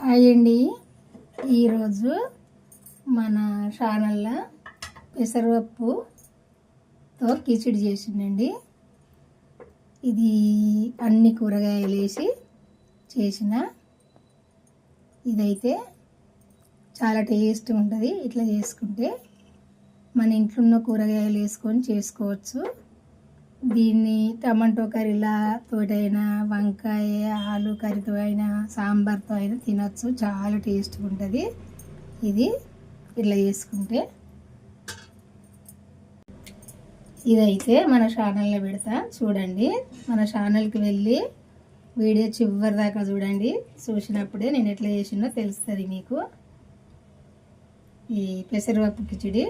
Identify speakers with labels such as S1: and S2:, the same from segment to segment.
S1: Hi అండి. ఈరోజు మన ఛానల్లో పెసరపప్పుతో కిచిడి చేసిందండి. ఇది అన్ని కూరగాయలు వేసి చేసిన ఇదైతే చాలా టేస్ట్ ఉంటుంది. ఇట్లా చేసుకుంటే మన ఇంట్లో ఉన్న కూరగాయలు వేసుకొని చేసుకోవచ్చు. దీన్ని టమాటో కర్రీలా తోటైనా, వంకాయ ఆలు కర్రీతో అయినా, సాంబార్తో అయినా తినచ్చు. చాలా టేస్ట్గా ఉంటుంది. ఇది ఇట్లా చేసుకుంటే ఇదైతే మన ఛానల్లో పెడతా చూడండి. మన ఛానల్కి వెళ్ళి వీడియో చివరి దాకా చూడండి. చూసినప్పుడే నేను ఎట్లా చేసినో తెలుస్తుంది మీకు. ఈ పెసరపప్పు కిచిడి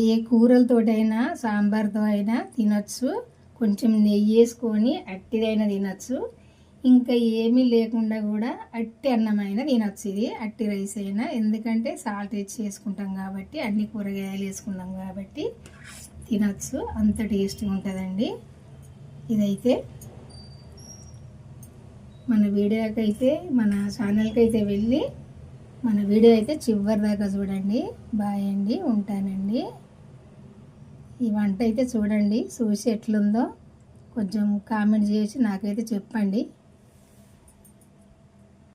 S1: ఏ కూరలతోటైనా, సాంబార్తో అయినా తినచ్చు. కొంచెం నెయ్యి వేసుకొని అట్టిదైనా తినచ్చు. ఇంకా ఏమీ లేకుండా కూడా అట్టి అన్నమైనా తినచ్చు. ఇది అట్టి రైస్ అయినా, ఎందుకంటే సాల్ట్ వేసి చేసుకుంటాం కాబట్టి, అన్ని కూరగాయలు వేసుకున్నాం కాబట్టి తినచ్చు. అంత టేస్ట్గా ఉంటుందండి. ఇదైతే మన వీడియోకి అయితే, మన ఛానల్కి అయితే వెళ్ళి మన వీడియో అయితే చివరి దాకా చూడండి. బాయ్ అండి, ఉంటానండి. ఈ వంట అయితే చూడండి, చూసి ఎట్లుందో కొంచెం కామెంట్ చేసి నాకైతే చెప్పండి.